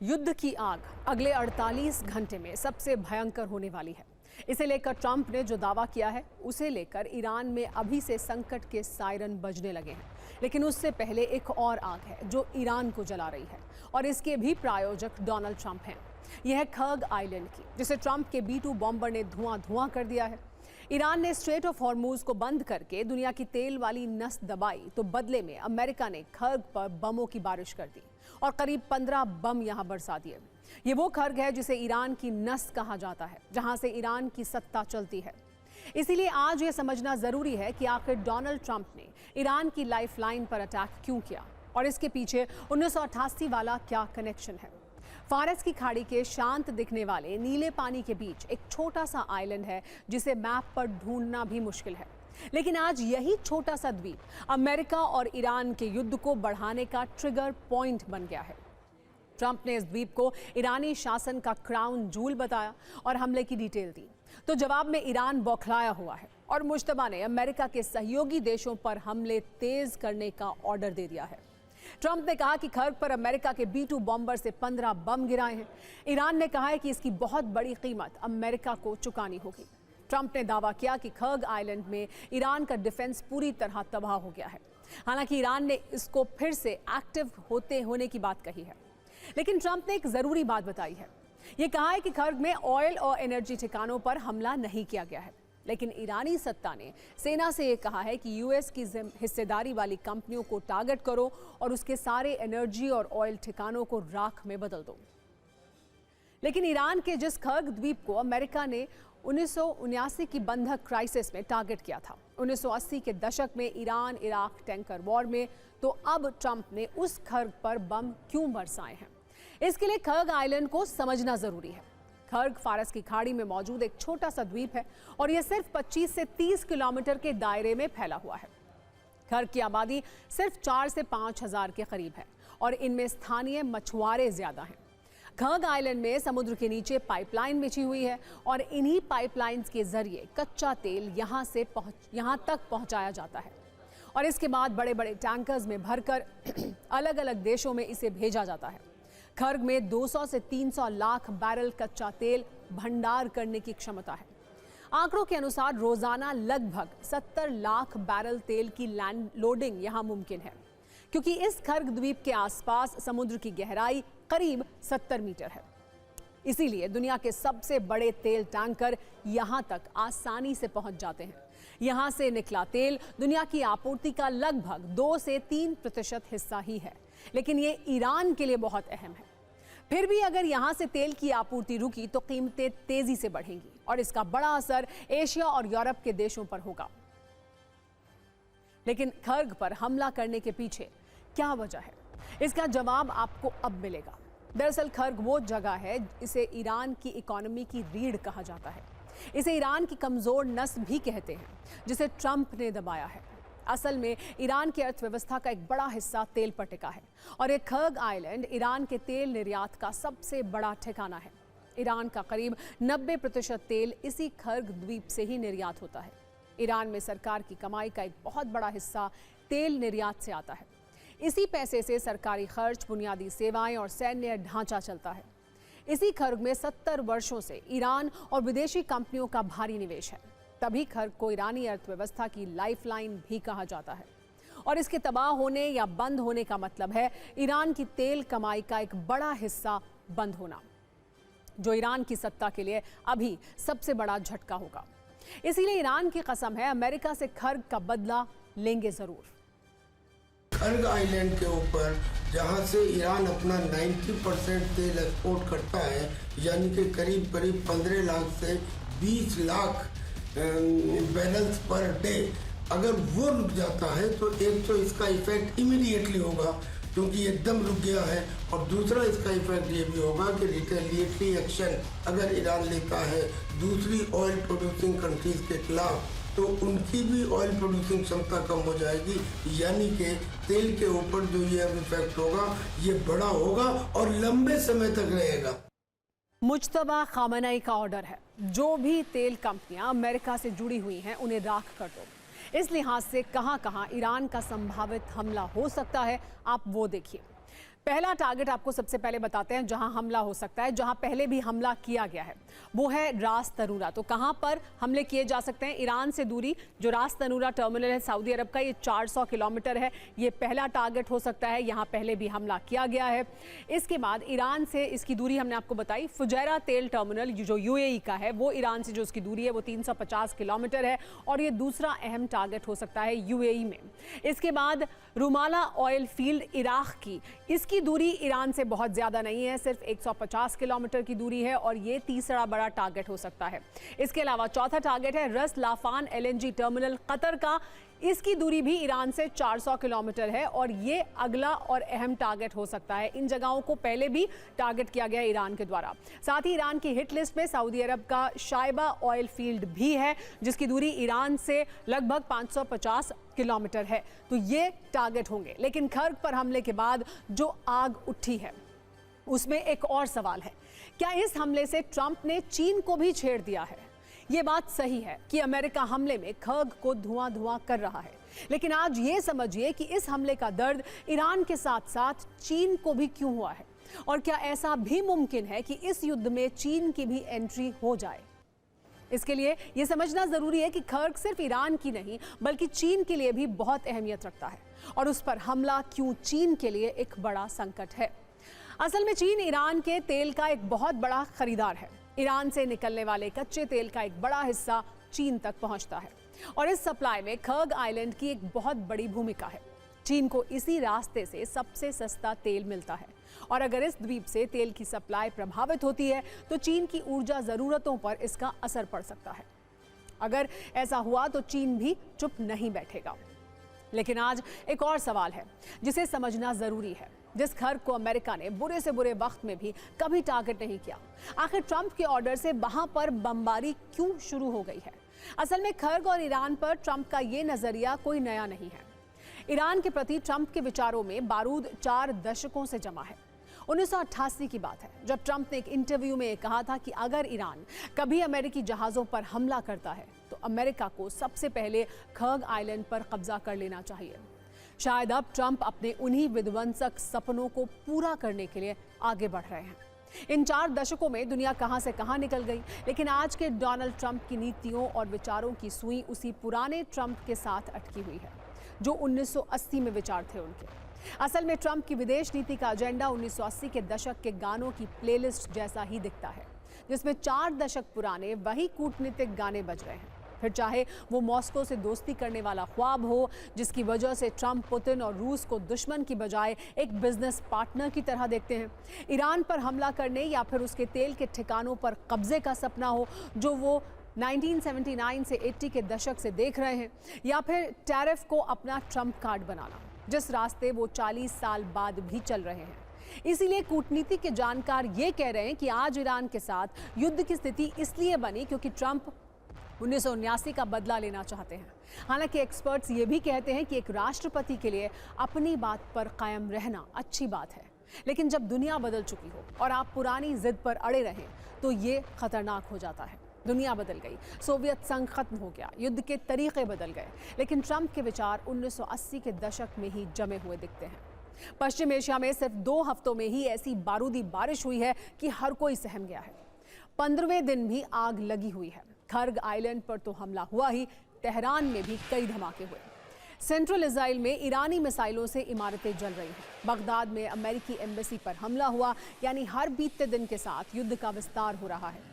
युद्ध की आग अगले 48 घंटे में सबसे भयंकर होने वाली है। इसे लेकर ट्रंप ने जो दावा किया है उसे लेकर ईरान में अभी से संकट के सायरन बजने लगे हैं। लेकिन उससे पहले एक और आग है जो ईरान को जला रही है और इसके भी प्रायोजक डोनाल्ड ट्रंप हैं। यह है खर्ग आइलैंड की, जिसे ट्रंप के B-2 बॉम्बर ने धुआं कर दिया है। ईरान ने स्ट्रेट ऑफ हॉर्मूज को बंद करके दुनिया की तेल वाली नस दबाई तो बदले में अमेरिका ने खर्ग पर बमों की बारिश कर दी और करीब 15 बम यहां बरसा दिए। ये वो खर्ग है जिसे ईरान की नस कहा जाता है, जहां से ईरान की सत्ता चलती है। इसीलिए आज ये समझना जरूरी है कि आखिर डोनाल्ड ट्रंप ने ईरान की लाइफलाइन पर अटैक क्यों किया और इसके पीछे 1988 वाला क्या कनेक्शन है। फारस की खाड़ी के शांत दिखने वाले नीले पानी के बीच एक छोटा सा आइलैंड है जिसे मैप पर ढूंढना भी मुश्किल है। लेकिन आज यही छोटा सा द्वीप अमेरिका और ईरान के युद्ध को बढ़ाने का ट्रिगर पॉइंट बन गया है। ट्रंप ने इस द्वीप को ईरानी शासन का क्राउन जूल बताया और हमले की डिटेल दी, तो जवाब में ईरान बौखलाया हुआ है और मुश्तबा ने अमेरिका के सहयोगी देशों पर हमले तेज करने का ऑर्डर दे दिया है। ट्रंप ने कहा कि खर्ग पर अमेरिका के B-2 बॉम्बर से 15 बम गिराए हैं। ईरान ने कहा है कि इसकी बहुत बड़ी कीमत अमेरिका को चुकानी होगी। ट्रंप ने दावा किया कि खर्ग आइलैंड में ईरान का डिफेंस पूरी तरह तबाह हो गया है। हालांकि ईरान ने इसको फिर से एक्टिव होने की बात कही है। लेकिन ट्रंप ने एक जरूरी बात बताई है। ये कहा है कि खर्ग में ऑयल और एनर्जी ठिकानों पर हमला नहीं किया गया है। लेकिन ईरानी सत्ता ने सेना से ये कहा है कि यूएस की हिस्सेदारी वाली कंपनियों को टारगेट करो और उसके सारे एनर्जी और ऑयल ठिकानों को राख में बदल दो। लेकिन ईरान के जिस खर्ग द्वीप को अमेरिका ने 1979 की बंधक क्राइसिस में टारगेट किया था, 1980 के दशक में ईरान इराक टैंकर वॉर में, तो अब ट्रंप ने उस खर्ग पर बम क्यों बरसाए हैं, इसके लिए खर्ग आइलैंड को समझना जरूरी है। खर्ग फारस की खाड़ी में मौजूद एक छोटा सा द्वीप है और यह सिर्फ 25 से 30 किलोमीटर के दायरे में फैला हुआ है। खर्ग की आबादी सिर्फ 4 से 5 हजार के करीब है और इनमें स्थानीय मछुआरे ज्यादा हैं। खर्ग आइलैंड में समुद्र के नीचे पाइपलाइन बिछी हुई है और इन्हीं पाइपलाइंस के जरिए कच्चा तेल यहाँ तक पहुंचाया जाता है और इसके बाद बड़े बड़े टैंकर्स में भरकर अलग अलग देशों में इसे भेजा जाता है। खर्ग में 200 से 300 लाख बैरल कच्चा तेल भंडार करने की क्षमता है। आंकड़ों के अनुसार रोजाना लगभग 70 लाख बैरल तेल की लैंड लोडिंग यहां मुमकिन है, क्योंकि इस खर्ग द्वीप के आसपास समुद्र की गहराई करीब 70 मीटर है। इसीलिए दुनिया के सबसे बड़े तेल टैंकर यहां तक आसानी से पहुंच जाते हैं। यहां से निकला तेल दुनिया की आपूर्ति का लगभग 2 से 3% हिस्सा ही है, लेकिन ये ईरान के लिए बहुत अहम है। फिर भी अगर यहां से तेल की आपूर्ति रुकी तो कीमतें तेजी से बढ़ेंगी और इसका बड़ा असर एशिया और यूरोप के देशों पर होगा। लेकिन खर्ग पर हमला करने के पीछे क्या वजह है, इसका जवाब आपको अब मिलेगा। दरअसल खर्ग वो जगह है इसे ईरान की इकोनॉमी की रीढ़ कहा जाता है। इसे ईरान की कमजोर नस भी कहते हैं, जिसे ट्रंप ने दबाया है। असल में ईरान की अर्थव्यवस्था का एक बड़ा हिस्सा तेल पर टिका है और ये खर्ग आइलैंड ईरान के तेल निर्यात का सबसे बड़ा ठिकाना है। ईरान का करीब 90% तेल इसी खर्ग द्वीप से ही निर्यात होता है। ईरान में सरकार की कमाई का एक बहुत बड़ा हिस्सा तेल निर्यात से आता है। इसी पैसे से सरकारी खर्च, बुनियादी सेवाएं और सैन्य ढांचा चलता है। इसी खर्ग में 70 वर्षों से ईरान और विदेशी कंपनियों का भारी निवेश है। तभी खर्ग को ईरानी अर्थव्यवस्था की लाइफलाइन भी कहा जाता है और इसके तबाह होने या बंद होने का मतलब है ईरान की तेल कमाई का एक बड़ा हिस्सा बंद होना, जो ईरान की सत्ता के लिए अभी सबसे बड़ा झटका होगा। इसीलिए ईरान की कसम है, अमेरिका से खर्ग का बदला लेंगे जरूर। खर्ग आइलैंड के ऊपर जहां से ईरान अपना 90% तेल एक्सपोर्ट करता है, यानी कि करीब 15 लाख से 20 लाख बैरल्स पर डे, अगर वो रुक जाता है तो एक तो इसका इफेक्ट इमीडिएटली होगा क्योंकि एकदम रुक गया है, और दूसरा इसका इफेक्ट ये भी होगा कि रिटेलिएटरी एक्शन अगर ईरान लेता है दूसरी ऑयल प्रोड्यूसिंग कंट्रीज के खिलाफ तो उनकी भी ऑयल प्रोड्यूसिंग क्षमता कम हो जाएगी, यानी कि तेल के ऊपर जो ये इफेक्ट होगा ये बड़ा होगा और लंबे समय तक रहेगा। मुज्तबा खामेनेई का ऑर्डर है, जो भी तेल कंपनियां अमेरिका से जुड़ी हुई हैं उन्हें राख कर दो। इस लिहाज से कहां कहां ईरान का संभावित हमला हो सकता है, आप वो देखिए। पहला टारगेट आपको सबसे पहले बताते हैं जहां हमला हो सकता है, जहां पहले भी हमला किया गया है, वो है रास तनूरा। तो कहां पर हमले किए जा सकते हैं? ईरान से दूरी जो रास तनूरा टर्मिनल है सऊदी अरब का, ये 400 किलोमीटर है। ये पहला टारगेट हो सकता है, यहां पहले भी हमला किया गया है। इसके बाद ईरान से इसकी दूरी हमने आपको बताई, फुजैरा तेल टर्मिनल जो यूएई का है, वो ईरान से जो उसकी दूरी है वो 350 किलोमीटर है और ये दूसरा अहम टारगेट हो सकता है यूएई में। इसके बाद रुमाला ऑयल फील्ड इराक की, इसकी दूरी ईरान से बहुत ज़्यादा नहीं है, सिर्फ 150 किलोमीटर की दूरी है और ये तीसरा बड़ा टारगेट हो सकता है। इसके अलावा चौथा टारगेट है रस लाफान एलएनजी टर्मिनल कतर का, इसकी दूरी भी ईरान से 400 किलोमीटर है और ये अगला और अहम टारगेट हो सकता है। इन जगहों को पहले भी टारगेट किया गया ईरान के द्वारा। साथ ही ईरान की हिट लिस्ट में सऊदी अरब का शाइबा ऑयल फील्ड भी है, जिसकी दूरी ईरान से लगभग 550 किलोमीटर है। तो ये टारगेट होंगे। लेकिन खर्ग पर हमले के बाद जो आग उठी है उसमें एक और सवाल है, क्या इस हमले से ट्रंप ने चीन को भी छेड़ दिया है? ये बात सही है कि अमेरिका हमले में खर्ग को धुआं धुआं कर रहा है, लेकिन आज ये समझिए कि इस हमले का दर्द ईरान के साथ साथ चीन को भी क्यों हुआ है और क्या ऐसा भी मुमकिन है कि इस युद्ध में चीन की भी एंट्री हो जाए। इसके लिए यह समझना जरूरी है कि खर्ग सिर्फ ईरान की नहीं बल्कि चीन के लिए भी बहुत अहमियत रखता है और उस पर हमला क्यों चीन के लिए एक बड़ा संकट है। असल में चीन ईरान के तेल का एक बहुत बड़ा खरीदार है। ईरान से निकलने वाले कच्चे तेल का एक बड़ा हिस्सा चीन तक पहुंचता है और इस सप्लाई में खर्ग आइलैंड की एक बहुत बड़ी भूमिका है। चीन को इसी रास्ते से सबसे सस्ता तेल मिलता है और अगर इस द्वीप से तेल की सप्लाई प्रभावित होती है तो चीन की ऊर्जा जरूरतों पर इसका असर पड़ सकता है। अगर ऐसा हुआ तो चीन भी चुप नहीं बैठेगा। लेकिन आज एक और सवाल है जिसे समझना जरूरी है, जिस खर्ग को अमेरिका ने बुरे से बुरे वक्त में भी कभी टारगेट नहीं किया। आखिर ट्रंप के ऑर्डर से वहां पर बमबारी क्यों शुरू हो गई है? असल में खर्ग और ईरान पर ट्रंप का ये नजरिया कोई नया नहीं है। ईरान के प्रति ट्रंप के विचारों में बारूद 4 दशकों से जमा है। 1988 की बात है जब ट्रंप ने एक इंटरव्यू में कहा था कि अगर ईरान कभी अमेरिकी जहाजों पर हमला करता है तो अमेरिका को सबसे पहले खर्ग आइलैंड पर कब्जा कर लेना चाहिए। शायद अब ट्रंप अपने उन्हीं विध्वंसक सपनों को पूरा करने के लिए आगे बढ़ रहे हैं। इन 4 दशकों में दुनिया कहां से कहां निकल गई, लेकिन आज के डोनाल्ड ट्रंप की नीतियों और विचारों की सुई उसी पुराने ट्रंप के साथ अटकी हुई है जो 1980 में विचार थे उनके। असल में ट्रंप की विदेश नीति का एजेंडा 1980 के दशक के गानों की प्लेलिस्ट जैसा ही दिखता है, जिसमें 4 दशक पुराने वही कूटनीतिक गाने बज रहे हैं। फिर चाहे वो मॉस्को से दोस्ती करने वाला ख्वाब हो जिसकी वजह से ट्रंप पुतिन और रूस को दुश्मन की बजाय एक बिजनेस पार्टनर की तरह देखते हैं, ईरान पर हमला करने या फिर उसके तेल के ठिकानों पर कब्जे का सपना हो जो वो 1979 से 80 के दशक से देख रहे हैं, या फिर टैरिफ को अपना ट्रंप कार्ड बनाना जिस रास्ते वो 40 साल बाद भी चल रहे हैं। इसीलिए कूटनीति के जानकार ये कह रहे हैं कि आज ईरान के साथ युद्ध की स्थिति इसलिए बनी क्योंकि ट्रंप 1979 का बदला लेना चाहते हैं। हालांकि एक्सपर्ट्स ये भी कहते हैं कि एक राष्ट्रपति के लिए अपनी बात पर कायम रहना अच्छी बात है, लेकिन जब दुनिया बदल चुकी हो और आप पुरानी जिद पर अड़े रहें तो ये खतरनाक हो जाता है। दुनिया बदल गई, सोवियत संघ खत्म हो गया, युद्ध के तरीके बदल गए, लेकिन ट्रंप के विचार 1980 के दशक में ही जमे हुए दिखते हैं। पश्चिम एशिया में सिर्फ 2 हफ्तों में ही ऐसी बारूदी बारिश हुई है कि हर कोई सहम गया है। 15वें दिन भी आग लगी हुई है। खर्ग आइलैंड पर तो हमला हुआ ही, तेहरान में भी कई धमाके हुए। सेंट्रल इजराइल में ईरानी मिसाइलों से इमारतें जल रही हैं। बगदाद में अमेरिकी एम्बेसी पर हमला हुआ, यानी हर बीतते दिन के साथ युद्ध का विस्तार हो रहा है।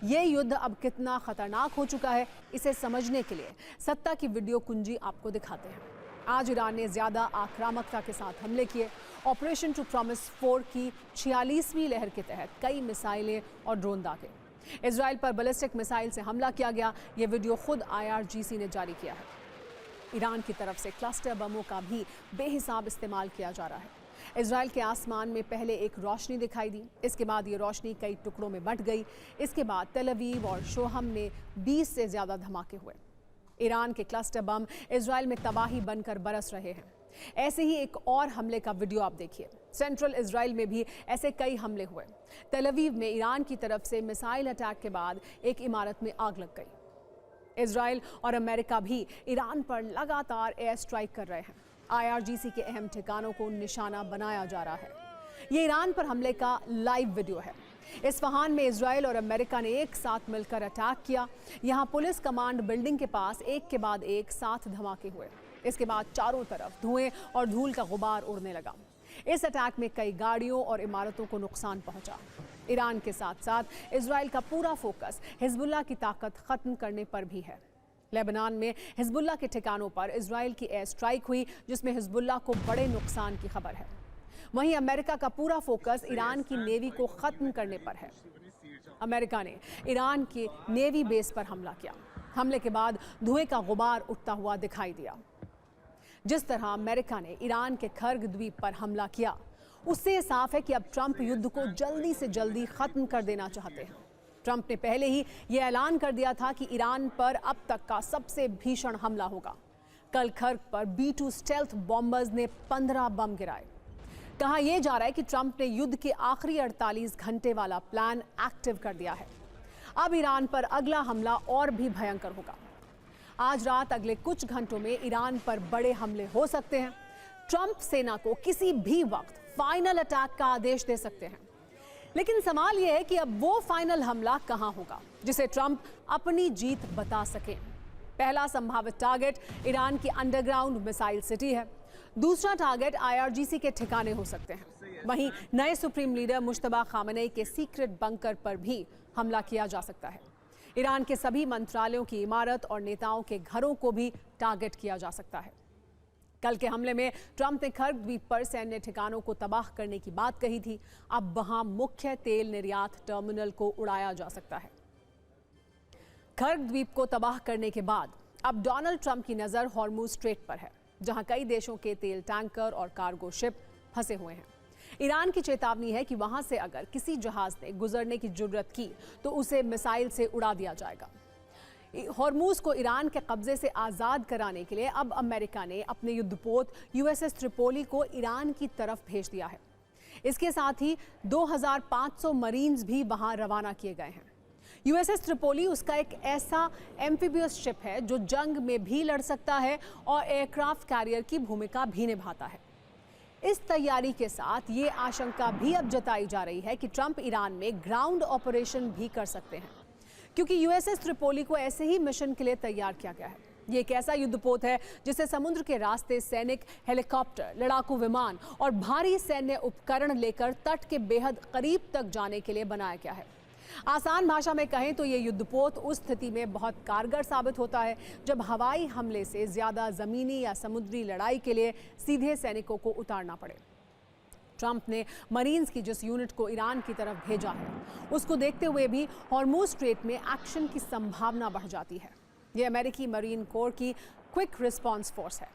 ये युद्ध अब कितना खतरनाक हो चुका है, इसे समझने के लिए सत्ता की वीडियो कुंजी आपको दिखाते हैं। आज ईरान ने ज्यादा आक्रामकता के साथ हमले किए। ऑपरेशन टू प्रॉमिस 4 की 46वीं लहर के तहत कई मिसाइलें और ड्रोन दागे। इजराइल पर बैलिस्टिक मिसाइल से हमला किया गया। ये वीडियो खुद IRGC ने जारी किया है। ईरान की तरफ से क्लस्टर बमों का भी बेहिसाब इस्तेमाल किया जा रहा है। इजराइल के आसमान में पहले एक रोशनी दिखाई दी, इसके बाद ये रोशनी कई टुकड़ों में बंट गई। इसके बाद तेल अवीव और शोहम में 20 से ज़्यादा धमाके हुए। ईरान के क्लस्टर बम इजराइल में तबाही बनकर बरस रहे हैं। ऐसे ही एक और हमले का वीडियो आप देखिए। सेंट्रल इजराइल में भी ऐसे कई हमले हुए। तेल अवीव में ईरान की तरफ से मिसाइल अटैक के बाद एक इमारत में आग लग गई। इजराइल और अमेरिका भी ईरान पर लगातार एयर स्ट्राइक कर रहे हैं। IRGC के अहम ठिकानों को निशाना बनाया जा रहा है। ये ईरान पर हमले का लाइव वीडियो है। इस्फहान में इजराइल और अमेरिका ने एक साथ मिलकर अटैक किया। यहाँ पुलिस कमांड बिल्डिंग के पास एक के बाद एक 7 धमाके हुए। इसके बाद चारों तरफ धुएं और धूल का गुबार उड़ने लगा। इस अटैक में कई गाड़ियों और इमारतों को नुकसान पहुंचा। ईरान के साथ साथ इजराइल का पूरा फोकस हिजबुल्लाह की ताकत खत्म करने पर भी है। लेबनान में हिजबुल्लाह के ठिकानों पर इजराइल की एयर स्ट्राइक हुई, जिसमें हिजबुल्लाह को बड़े नुकसान की खबर है। वहीं अमेरिका का पूरा फोकस ईरान की नेवी को खत्म करने पर है। अमेरिका ने ईरान के नेवी बेस पर हमला किया। हमले के बाद धुएं का गुबार उठता हुआ दिखाई दिया। जिस तरह अमेरिका ने ईरान के खर्ग द्वीप पर हमला किया, उससे यह साफ है कि अब ट्रंप युद्ध को जल्दी से जल्दी खत्म कर देना चाहते हैं। ट्रंप ने पहले ही यह ऐलान कर दिया था कि ईरान पर अब तक का सबसे भीषण हमला होगा। कल खर्ग पर B-2 स्टेल्थ बॉम्बर्स ने 15 बम गिराए। कहा यह जा रहा है कि ट्रंप ने युद्ध के आखिरी 48 घंटे वाला प्लान एक्टिव कर दिया है। अब ईरान पर अगला हमला और भी भयंकर होगा। आज रात अगले कुछ घंटों में ईरान पर बड़े हमले हो सकते हैं। ट्रंप सेना को किसी भी वक्त फाइनल अटैक का आदेश दे सकते हैं। लेकिन सवाल यह है कि अब वो फाइनल हमला कहां होगा जिसे ट्रंप अपनी जीत बता सके। पहला संभावित टारगेट ईरान की अंडरग्राउंड मिसाइल सिटी है। दूसरा टारगेट IRGC के ठिकाने हो सकते हैं। वहीं नए सुप्रीम लीडर मुश्तबा खामेनेई के सीक्रेट बंकर पर भी हमला किया जा सकता है। ईरान के सभी मंत्रालयों की इमारत और नेताओं के घरों को भी टारगेट किया जा सकता है। कल के हमले में ट्रंप ने खर्ग द्वीप पर सैन्य ठिकानों को तबाह करने की बात कही थी। अब वहां मुख्य तेल निर्यात टर्मिनल को उड़ाया जा सकता है। खर्ग द्वीप को तबाह करने के बाद अब डोनाल्ड ट्रंप की नजर हॉर्मुज स्ट्रेट पर है, जहां कई देशों के तेल टैंकर और कार्गो शिप फंसे हुए हैं। ईरान की चेतावनी है कि वहां से अगर किसी जहाज ने गुजरने की जुर्रत की तो उसे मिसाइल से उड़ा दिया जाएगा। हॉर्मुज को ईरान के कब्जे से आज़ाद कराने के लिए अब अमेरिका ने अपने युद्धपोत USS त्रिपोली को ईरान की तरफ भेज दिया है। इसके साथ ही 2500 मरीन्स भी वहां रवाना किए गए हैं। USS त्रिपोली उसका एक ऐसा एम्फीबियस शिप है जो जंग में भी लड़ सकता है और एयरक्राफ्ट कैरियर की भूमिका भी निभाता है। इस तैयारी के साथ ये आशंका भी अब जताई जा रही है कि ट्रंप ईरान में ग्राउंड ऑपरेशन भी कर सकते हैं, क्योंकि USS त्रिपोली को ऐसे ही मिशन के लिए तैयार किया गया है। ये एक ऐसा युद्धपोत है जिसे समुद्र के रास्ते सैनिक हेलीकॉप्टर, लड़ाकू विमान और भारी सैन्य उपकरण लेकर तट के बेहद करीब तक जाने के लिए बनाया गया है। आसान भाषा में कहें तो ये युद्धपोत उस स्थिति में बहुत कारगर साबित होता है जब हवाई हमले से ज्यादा जमीनी या समुद्री लड़ाई के लिए सीधे सैनिकों को उतारना पड़े। ट्रंप ने मरीन्स की जिस यूनिट को ईरान की तरफ भेजा है, उसको देखते हुए भी हॉर्मुज स्ट्रेट में एक्शन की संभावना बढ़ जाती है। ये अमेरिकी मरीन कोर की क्विक रिस्पांस फोर्स है।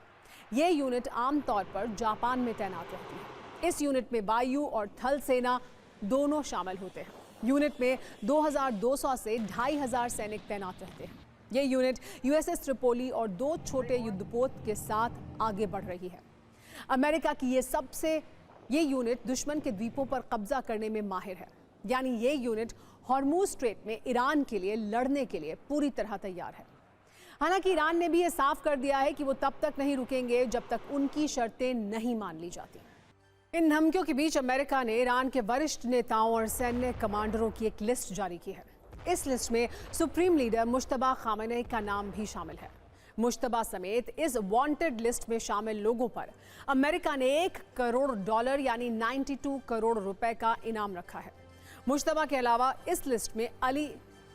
ये यूनिट आमतौर पर जापान में तैनात रहती है। इस यूनिट में वायु और थल सेना दोनों शामिल होते हैं। यूनिट में 2200 से 2500 सैनिक तैनात रहते हैं। ये यूनिट USS त्रिपोली और 2 छोटे युद्धपोत के साथ आगे बढ़ रही है। अमेरिका की ये यूनिट दुश्मन के द्वीपों पर कब्जा करने में माहिर है। यानी ये यूनिट हॉर्मुज स्ट्रेट में ईरान के लिए लड़ने के लिए पूरी तरह तैयार है। हालांकि ईरान ने भी ये साफ कर दिया है कि वो तब तक नहीं रुकेंगे जब तक उनकी शर्तें नहीं मान ली जाती। इन धमकियों के बीच अमेरिका ने ईरान के वरिष्ठ नेताओं और सैन्य कमांडरों की एक लिस्ट जारी की है। इस लिस्ट में सुप्रीम लीडर मुश्तबा खामेनेई का नाम भी शामिल है। मुश्तबा समेत इस वांटेड लिस्ट में शामिल लोगों पर अमेरिका ने $1 करोड़ यानी 92 करोड़ रुपए का इनाम रखा है। मुश्तबा के अलावा इस लिस्ट में Ali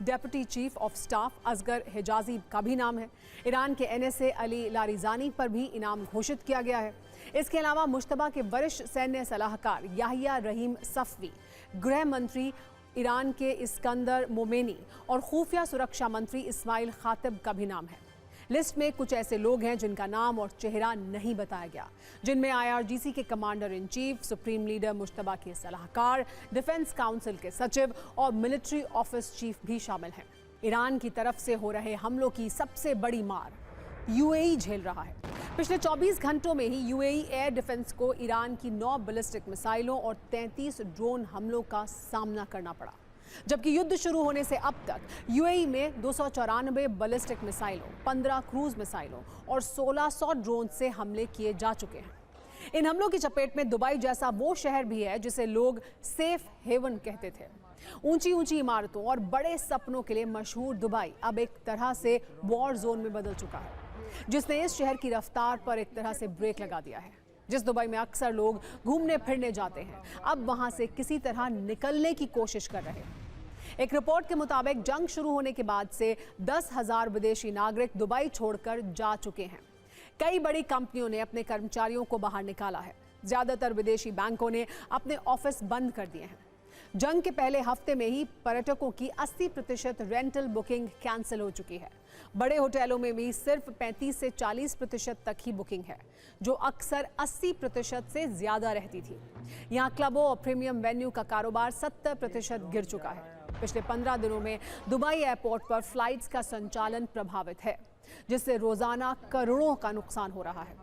deputy chief of staff Asghar Hijazi का भी नाम है। ईरान के NSA अली लारिजानी पर भी इनाम घोषित किया गया है। इसके अलावा मुश्तबा के वरिष्ठ सैन्य सलाहकार याहिया रहीम सफवी, गृह मंत्री ईरान के इस्कंदर मोमेनी और खुफिया सुरक्षा मंत्री इस्माइल खातिब का भी नाम है। लिस्ट में कुछ ऐसे लोग हैं जिनका नाम और चेहरा नहीं बताया गया, जिनमें IRGC के commander in chief, supreme leader Mushtaba के सलाहकार, डिफेंस काउंसिल के सचिव और मिलिट्री ऑफिस चीफ भी शामिल हैं। ईरान की तरफ से हो रहे हमलों की सबसे बड़ी मार UAE झेल रहा है। पिछले 24 घंटों में ही UAE एयर डिफेंस को ईरान की 9 बैलिस्टिक मिसाइलों और 33 ड्रोन हमलों का सामना करना पड़ा, जबकि युद्ध शुरू होने से अब तक UAE में 294 बैलिस्टिक मिसाइलों, 15 क्रूज मिसाइलों और 1600 ड्रोन से हमले किए जा चुके हैं। इन हमलों की चपेट में दुबई जैसा वो शहर भी है जिसे लोग सेफ हेवन कहते थे। ऊंची ऊंची इमारतों और बड़े सपनों के लिए मशहूर दुबई अब एक तरह से वॉर जोन में बदल चुका है, जिसने इस शहर की रफ्तार पर एक तरह से ब्रेक लगा दिया है। जिस दुबई में अक्सर लोग घूमने फिरने जाते हैं, अब वहां से किसी तरह निकलने की कोशिश कर रहे हैं। एक रिपोर्ट के मुताबिक जंग शुरू होने के बाद से 10,000 विदेशी नागरिक दुबई छोड़कर जा चुके हैं। कई बड़ी कंपनियों ने अपने कर्मचारियों को बाहर निकाला है। ज्यादातर विदेशी बैंकों ने अपने ऑफिस बंद कर दिए हैं। जंग के पहले हफ्ते में ही पर्यटकों की 80% रेंटल बुकिंग कैंसिल हो चुकी है। बड़े होटलों में भी सिर्फ 35 से 40% तक ही बुकिंग है, जो अक्सर 80% से ज्यादा रहती थी। यहाँ क्लबों और प्रीमियम वेन्यू का कारोबार 70% गिर चुका है। पिछले 15 दिनों में दुबई एयरपोर्ट पर फ्लाइट्स का संचालन प्रभावित है, जिससे रोजाना करोड़ों का नुकसान हो रहा है।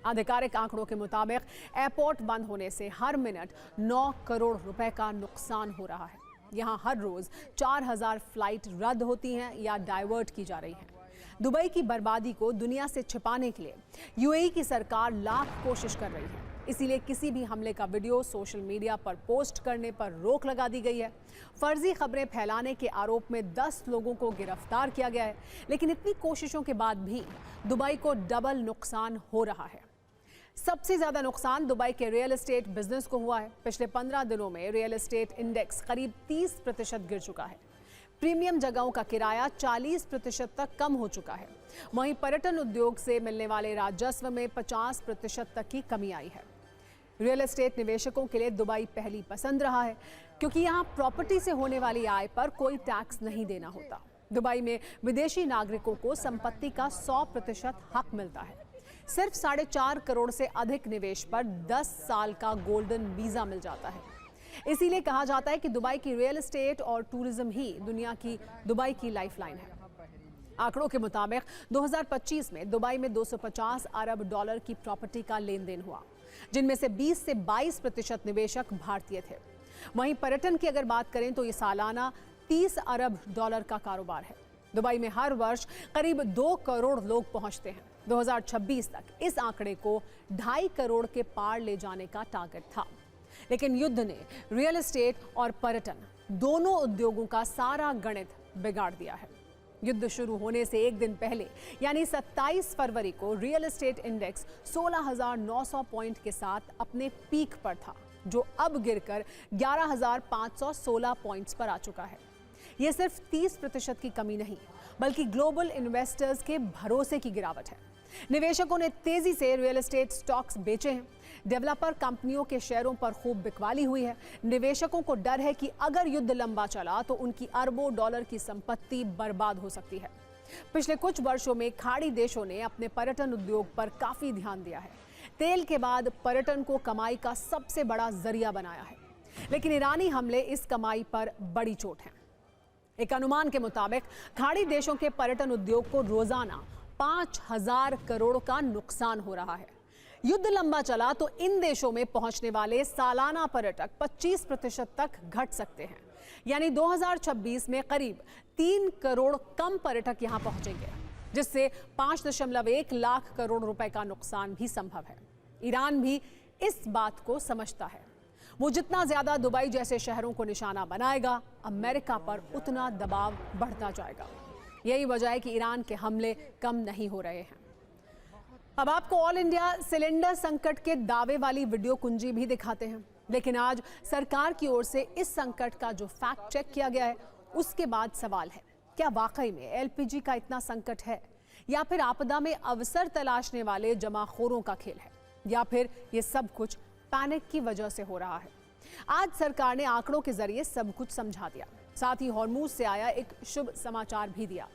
आधिकारिक आंकड़ों के मुताबिक एयरपोर्ट बंद होने से हर मिनट 9 करोड़ रुपए का नुकसान हो रहा है। यहां हर रोज 4,000 फ्लाइट रद्द होती हैं या डाइवर्ट की जा रही हैं। दुबई की बर्बादी को दुनिया से छिपाने के लिए यूएई की सरकार लाख कोशिश कर रही है। इसीलिए किसी भी हमले का वीडियो सोशल मीडिया पर पोस्ट करने पर रोक लगा दी गई है। फर्जी खबरें फैलाने के आरोप में 10 लोगों को गिरफ्तार किया गया है। लेकिन इतनी कोशिशों के बाद भी दुबई को डबल नुकसान हो रहा है। सबसे ज्यादा नुकसान दुबई के रियल एस्टेट बिजनेस को हुआ है। पिछले 15 दिनों में रियल एस्टेट इंडेक्स करीब 30% गिर चुका है। प्रीमियम जगहों का किराया 40% तक कम हो चुका है। वहीं पर्यटन उद्योग से मिलने वाले राजस्व में 50% तक की कमी आई है। रियल एस्टेट निवेशकों के लिए दुबई पहली पसंद रहा है, क्योंकि यहाँ प्रॉपर्टी से होने वाली आय पर कोई टैक्स नहीं देना होता। दुबई में विदेशी नागरिकों को संपत्ति का 100% हक मिलता है। सिर्फ 4.5 करोड़ से अधिक निवेश पर 10 साल का गोल्डन वीजा मिल जाता है। इसीलिए कहा जाता है कि दुबई की रियल एस्टेट और टूरिज्म ही दुबई की लाइफलाइन है। आंकड़ों के मुताबिक 2025 में दुबई में 250 अरब डॉलर की प्रॉपर्टी का लेन देन हुआ, जिनमें से 20 से 22% निवेशक भारतीय थे। वहीं पर्यटन की अगर बात करें तो ये सालाना 30 अरब डॉलर का कारोबार है। दुबई में हर वर्ष करीब 2 करोड़ लोग पहुंचते हैं। 2026 तक इस आंकड़े को 2.5 करोड़ के पार ले जाने का टारगेट था। लेकिन युद्ध ने रियल एस्टेट और पर्यटन दोनों उद्योगों का सारा गणित बिगाड़ दिया है। युद्ध शुरू होने से एक दिन पहले यानी 27 फरवरी को रियल एस्टेट इंडेक्स 16,900 पॉइंट के साथ अपने पीक पर था, जो अब गिरकर 11,516 पॉइंट्स पर आ चुका है। यह सिर्फ 30% की कमी नहीं, बल्कि ग्लोबल इन्वेस्टर्स के भरोसे की गिरावट है। निवेशकों ने तेजी से रियल एस्टेट स्टॉक्स बेचे हैं। डेवलपर कंपनियों के शेयरों पर खूब बिकवाली हुई है। निवेशकों को डर है कि अगर युद्ध लंबा चला तो उनकी अरबों डॉलर की संपत्ति बर्बाद हो सकती है। पिछले कुछ वर्षों में खाड़ी देशों ने अपने पर्यटन उद्योग पर काफी ध्यान दिया है। तेल के बाद पर्यटन को कमाई का सबसे बड़ा जरिया बनाया है। लेकिन ईरानी हमले इस कमाई पर बड़ी चोट है। एक अनुमान के मुताबिक खाड़ी देशों के पर्यटन उद्योग को रोजाना 5,000 करोड़ का नुकसान हो रहा है। युद्ध लंबा चला तो इन देशों में पहुंचने वाले सालाना पर्यटक 25% तक घट सकते हैं। यानी 2026 में करीब 3 करोड़ कम पर्यटक यहां पहुंचेंगे, जिससे 5.1 लाख करोड़ रुपए का नुकसान भी संभव है। ईरान भी इस बात को समझता है। वो जितना ज्यादा दुबई जैसे शहरों को निशाना बनाएगा, अमेरिका पर उतना दबाव बढ़ता जाएगा। यही वजह है कि ईरान के हमले कम नहीं हो रहे हैं। अब आपको ऑल इंडिया सिलेंडर संकट के दावे वाली वीडियो कुंजी भी दिखाते हैं। लेकिन आज सरकार की ओर से इस संकट का जो फैक्ट चेक किया गया है, उसके बाद सवाल है, क्या वाकई में एलपीजी का इतना संकट है, या फिर आपदा में अवसर तलाशने वाले जमाखोरों का खेल है, या फिर ये सब कुछ पैनिक की वजह से हो रहा है। आज सरकार ने आंकड़ों के जरिए सब कुछ समझा दिया, साथ ही हॉर्मूज से आया एक शुभ समाचार भी दिया।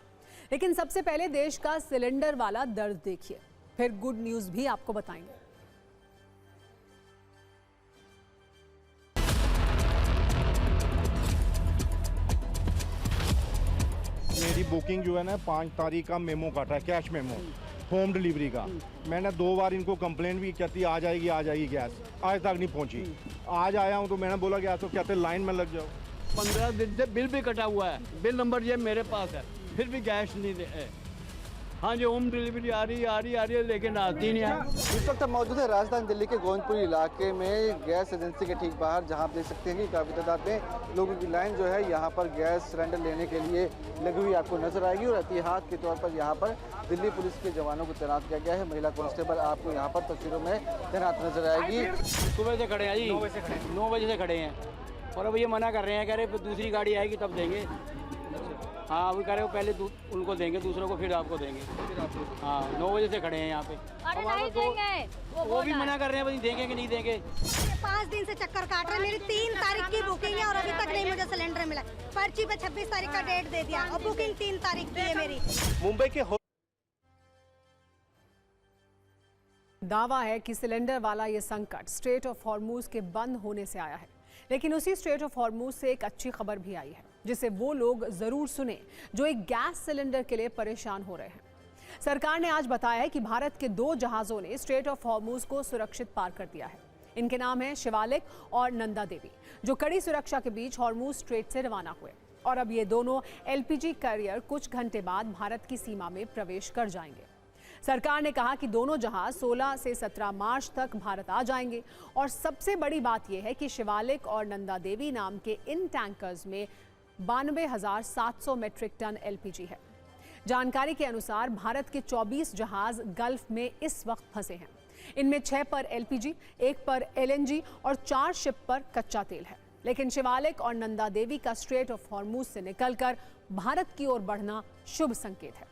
लेकिन सबसे पहले देश का सिलेंडर वाला दर्द देखिए, फिर गुड न्यूज भी आपको बताएंगे। मेरी बुकिंग जो है ना 5 तारीख का मेमो काटा है, कैश मेमो, होम डिलीवरी का। मैंने 2 बार इनको कंप्लेंट भी करती, आ जाएगी गैस, आज तक नहीं पहुंची। आज आया हूं तो मैंने बोला गैस तो कहते लाइन में लग जाओ। 15 दिन से बिल भी कटा हुआ है, बिल नंबर ये मेरे पास है, फिर भी गैस नहीं दे। हाँ जी, होम डिलीवरी आ रही है लेकिन आती नहीं है। इस वक्त हम मौजूद है राजधानी दिल्ली के गोविंदपुरी इलाके में गैस एजेंसी के ठीक बाहर, जहां आप देख सकते हैं कि काफ़ी तादाद में लोगों की लाइन जो है यहाँ पर गैस सिलेंडर लेने के लिए लगी हुई आपको नजर आएगी। और एहतियात के तौर पर यहाँ पर दिल्ली पुलिस के जवानों को तैनात किया गया है। महिला कांस्टेबल आपको यहाँ पर तस्वीरों में तैनात नजर आएगी। सुबह से खड़े हैं जी, 9 बजे से खड़े हैं और अब ये मना कर रहे हैं, कह रहे दूसरी गाड़ी आएगी तब देंगे। हाँ, अभी कह रहे हो पहले उनको देंगे, दूसरों को फिर आपको देंगे। हाँ, 9 बजे से खड़े हैं यहाँ पे। अरे नहीं देंगे, वो भी मना कर रहे हैं, भाई देंगे कि नहीं देंगे। 5 दिन से चक्कर काट रहे हैं। मेरी 3 तारीख की बुकिंग है और अभी तक नहीं मुझे सिलेंडर मिला। पर्ची पे 26 तारीख का डेट दे दिया और बुकिंग 3 तारीख की है मेरी। मुंबई के दावा है कि सिलेंडर वाला ये संकट स्ट्रेट ऑफ हॉर्मूज के बंद होने से आया है, लेकिन उसी स्ट्रेट ऑफ हॉर्मूज से एक अच्छी खबर भी आई है जिसे वो लोग जरूर सुने जो एक गैस सिलेंडर के लिए परेशान हो रहे हैं। सरकार ने आज बताया है कि भारत के 2 जहाजों ने स्ट्रेट ऑफ हॉर्मूज को सुरक्षित पार कर दिया है। इनके नाम हैं शिवालिक और नंदा देवी, जो कड़ी सुरक्षा के बीच हॉर्मूज स्ट्रेट से रवाना हुए और अब ये दोनों एलपीजी कैरियर कुछ घंटे बाद भारत की सीमा में प्रवेश कर जाएंगे। सरकार ने कहा कि दोनों जहाज 16 से 17 मार्च तक भारत आ जाएंगे और सबसे बड़ी बात यह है कि शिवालिक और नंदा देवी नाम के इन टैंकर्स में 92,700 मीट्रिक टन एलपीजी है। जानकारी के अनुसार भारत के 24 जहाज गल्फ में इस वक्त फंसे हैं। इनमें 6 पर एलपीजी, 1 पर एलएनजी और 4 शिप पर कच्चा तेल है। लेकिन शिवालिक और नंदा देवी का स्ट्रेट ऑफ हॉर्मूज से निकलकर भारत की ओर बढ़ना शुभ संकेत है।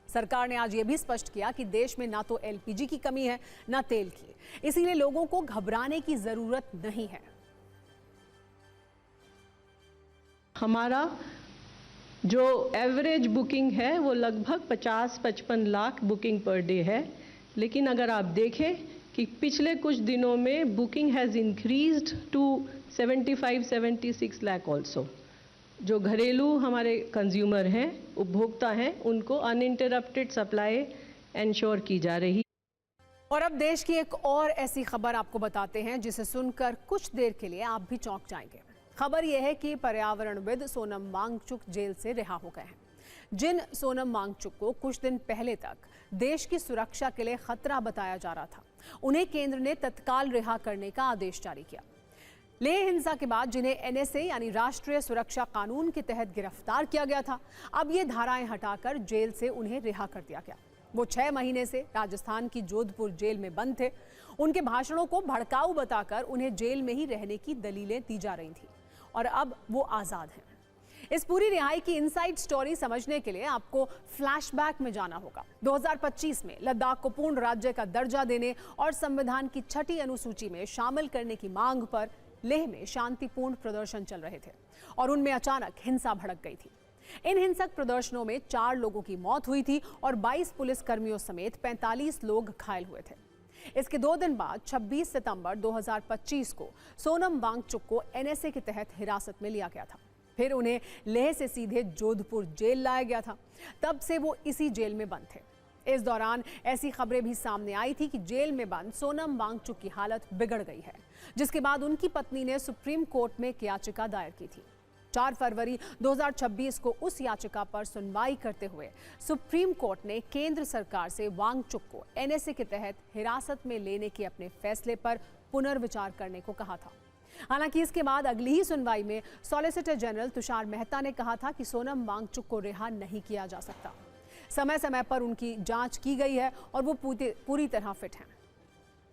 सरकार ने आज ये भी स्पष्ट किया कि देश में ना तो एलपीजी की कमी है ना तेल की, इसीलिए लोगों को घबराने की जरूरत नहीं है। हमारा जो एवरेज बुकिंग है वो लगभग 50-55 लाख बुकिंग पर डे है, लेकिन अगर आप देखें कि पिछले कुछ दिनों में booking has increased to 75-76 lakh also. जो घरेलू हमारे कंज्यूमर हैं, उपभोक्ता हैं, उनको अनइंटरप्टेड सप्लाई एंश्योर की जा रही। और अब देश की एक और ऐसी खबर आपको बताते हैं जिसे सुनकर कुछ देर के लिए आप भी चौंक जाएंगे। खबर यह है कि पर्यावरणविद सोनम वांगचुक जेल से रिहा हो गए हैं। जिन सोनम वांगचुक को कुछ दिन पहले तक देश की सुरक्षा के लिए खतरा बताया जा रहा था, उन्हें केंद्र ने तत्काल रिहा करने का आदेश जारी किया। लेह हिंसा के बाद जिन्हें एनएसए यानी राष्ट्रीय सुरक्षा कानून के तहत गिरफ्तार किया गया था, अब ये धाराएं हटाकर जेल से उन्हें रिहा कर दिया गया। वो 6 महीने से राजस्थान की जोधपुर जेल में बंद थे। उनके भाषणों को भड़काऊ बताकर उन्हें जेल में ही रहने की दलीलें दी जा रही थी और अब वो आजाद हैं। इस पूरी रिहाई की इनसाइड स्टोरी समझने के लिए आपको फ्लैशबैक में जाना होगा। 2025 में लद्दाख को पूर्ण राज्य का दर्जा देने और संविधान की 6ठी अनुसूची में शामिल करने की मांग पर लेह में शांतिपूर्ण प्रदर्शन चल रहे थे और उनमें अचानक हिंसा भड़क गई थी। इन हिंसक प्रदर्शनों में 4 लोगों की मौत हुई थी और 22 पुलिस कर्मियों समेत 45 लोग घायल हुए थे। इसके 2 दिन बाद 26 सितंबर 2025 को सोनम वांगचुक को एनएसए के तहत हिरासत में लिया गया था। फिर उन्हें लेह से सीधे जोधपुर जेल लाया गया था। तब से वो इसी जेल में बंद थे। इस दौरान ऐसी खबरें भी सामने आई थी कि जेल में बंद सोनम वांगचुक की हालत बिगड़ गई है, जिसके बाद उनकी पत्नी ने सुप्रीम कोर्ट में एक याचिका दायर की थी। 4 फरवरी 2026 को उस याचिका पर सुनवाई करते हुए सुप्रीम कोर्ट ने केंद्र सरकार से वांगचुक को एनएसए के तहत हिरासत में लेने के अपने फैसले पर पुनर्विचार करने को कहा था। हालांकि इसके बाद अगली ही सुनवाई में सॉलिसिटर जनरल तुषार मेहता ने कहा था कि सोनम वांगचुक को रिहा नहीं किया जा सकता। समय समय पर उनकी जांच की गई है और वो पूरी तरह फिट हैं।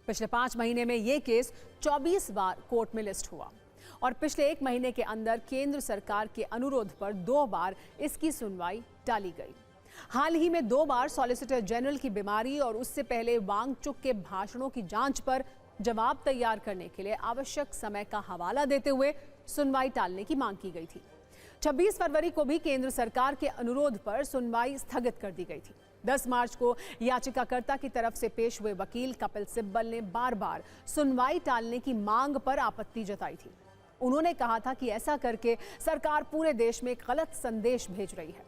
पिछले 5 महीने में ये केस 24 बार कोर्ट में लिस्ट हुआ और पिछले 1 महीने के अंदर केंद्र सरकार के अनुरोध पर 2 बार इसकी सुनवाई टाली गई। हाल ही में 2 बार सॉलिसिटर जनरल की बीमारी और उससे पहले वांगचुक के भाषणों की जांच पर जवाब तैयार करने के लिए आवश्यक समय का हवाला देते हुए सुनवाई टालने की मांग की गई थी। 26 फरवरी को भी केंद्र सरकार के अनुरोध पर सुनवाई स्थगित कर दी गई थी। 10 मार्च को याचिकाकर्ता की तरफ से पेश हुए वकील कपिल सिब्बल ने बार-बार सुनवाई टालने की मांग पर आपत्ति जताई थी। उन्होंने कहा था कि ऐसा करके सरकार पूरे देश में एक गलत संदेश भेज रही है।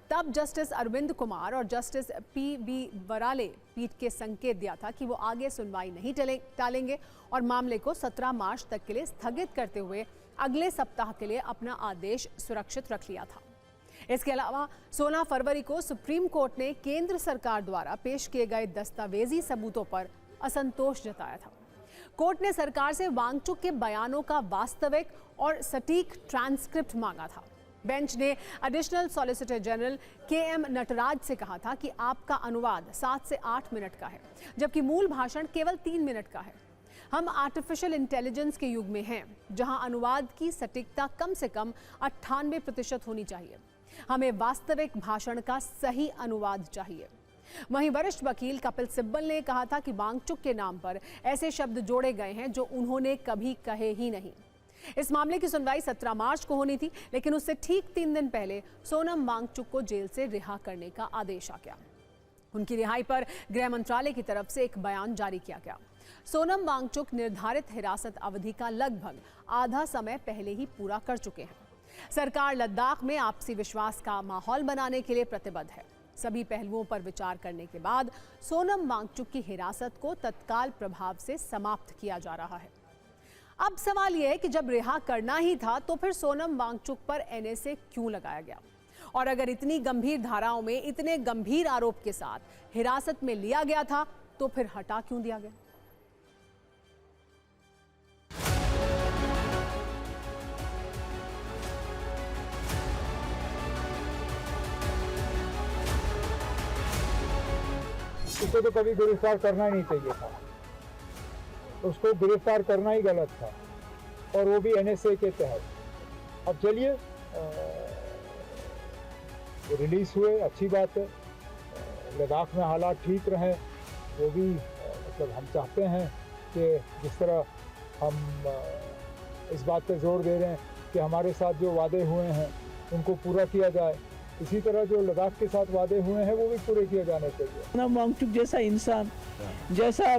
तब जस्टिस अरविंद कुमार और जस्टिस पी.बी. वराले पीठ के संकेत दिया था कि वो आगे सुनवाई नहीं टालेंगे और मामले को 17 मार्च तक के लिए स्थगित करते हुए अगले सप्ताह के लिए अपना आदेश सुरक्षित रख लिया था। इसके अलावा 16 फरवरी को सुप्रीम कोर्ट ने केंद्र सरकार द्वारा पेश किए गए दस्तावेजी सबूतों पर असंतोष जताया था। कोर्ट ने सरकार से वांगचुक के बयानों का वास्तविक और सटीक ट्रांसक्रिप्ट मांगा था। बेंच ने additional solicitor general KM Nataraj से कहा था कि आपका अनुवाद 7 से 8 मिनट का है, जबकि मूल भाषण केवल 3 मिनट का है। हम आर्टिफिशियल इंटेलिजेंस के युग में हैं, जहां अनुवाद की सटीकता कम से कम 98% होनी चाहिए। हमें वास्तविक भाषण का सही अनुवाद चाहिए। वहीं वरिष्ठ वकील कपिल सिब्बल ने कहा था कि वांगचुक के नाम पर ऐसे शब्द जोड़े गए हैं जो उन्होंने कभी कहे ही नहीं। इस मामले की सुनवाई 17 मार्च को होनी थी, लेकिन उससे ठीक 3 दिन पहले सोनम वांगचुक को जेल से रिहा करने का आदेश आ गया। उनकी रिहाई पर गृह मंत्रालय की तरफ से एक बयान जारी किया गया। सोनम वांगचुक निर्धारित हिरासत अवधि का लगभग आधा समय पहले ही पूरा कर चुके हैं। सरकार लद्दाख में आपसी विश्वास का माहौल बनाने के लिए प्रतिबद्ध है। सभी पहलुओं पर विचार करने के बाद सोनम वांगचुक की हिरासत को तत्काल प्रभाव से समाप्त किया जा रहा है। अब सवाल यह है कि जब रिहा करना ही था तो फिर सोनम वांगचुक पर NSA क्यों लगाया गया? और अगर इतनी गंभीर धाराओं में इतने गंभीर आरोप के साथ हिरासत में लिया गया था तो फिर हटा क्यों दिया गया? उसको तो कभी गिरफ्तार करना ही नहीं चाहिए था। उसको गिरफ्तार करना ही गलत था, और वो भी NSA के तहत। अब चलिए रिलीज हुए, अच्छी बात है। लद्दाख में हालात ठीक रहे, वो भी मतलब हम चाहते हैं कि जिस तरह हम इस बात पर जोर दे रहे हैं कि हमारे साथ जो वादे हुए हैं उनको पूरा किया जाए, इसी तरह जो लद्दाख के साथ वादे हुए हैं वो भी पूरे किए जाने चाहिए। सोनम वांगचुक जैसा इंसान, जैसा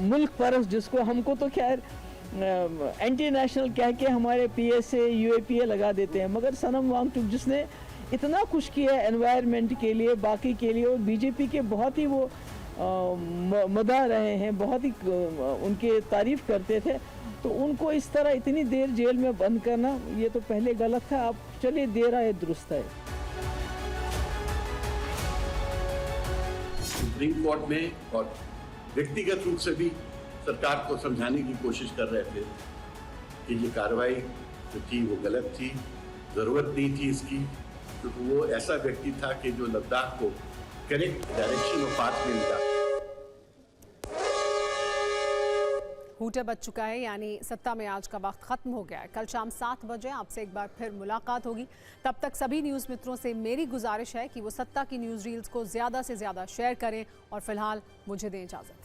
मुल्क परस्त, जिसको हमको तो खैर एंटी नेशनल कह के हमारे PSA UAPA लगा देते हैं, मगर सोनम वांगचुक जिसने इतना कुछ किया एनवायरनमेंट के लिए, बाकी के लिए, और BJP के बहुत ही वो मदा रहे हैं, बहुत ही उनके तारीफ करते थे, तो उनको इस तरह इतनी देर जेल में बंद करना ये तो पहले गलत था। अब चलिए देर आए दुरुस्त है। सुप्रीम कोर्ट में और व्यक्तिगत रूप से भी सरकार को समझाने की कोशिश कर रहे थे कि ये कार्रवाई जो थी वो गलत थी, ज़रूरत नहीं थी इसकी, क्योंकि वो ऐसा व्यक्ति था कि जो लद्दाख को करेक्ट डायरेक्शन और पाथ में मिला। हूटर बच चुका है, यानी सत्ता में आज का वक्त खत्म हो गया है। कल शाम 7 बजे आपसे एक बार फिर मुलाकात होगी। तब तक सभी न्यूज़ मित्रों से मेरी गुजारिश है कि वो सत्ता की न्यूज़ रील्स को ज़्यादा से ज़्यादा शेयर करें, और फिलहाल मुझे दें इजाज़त।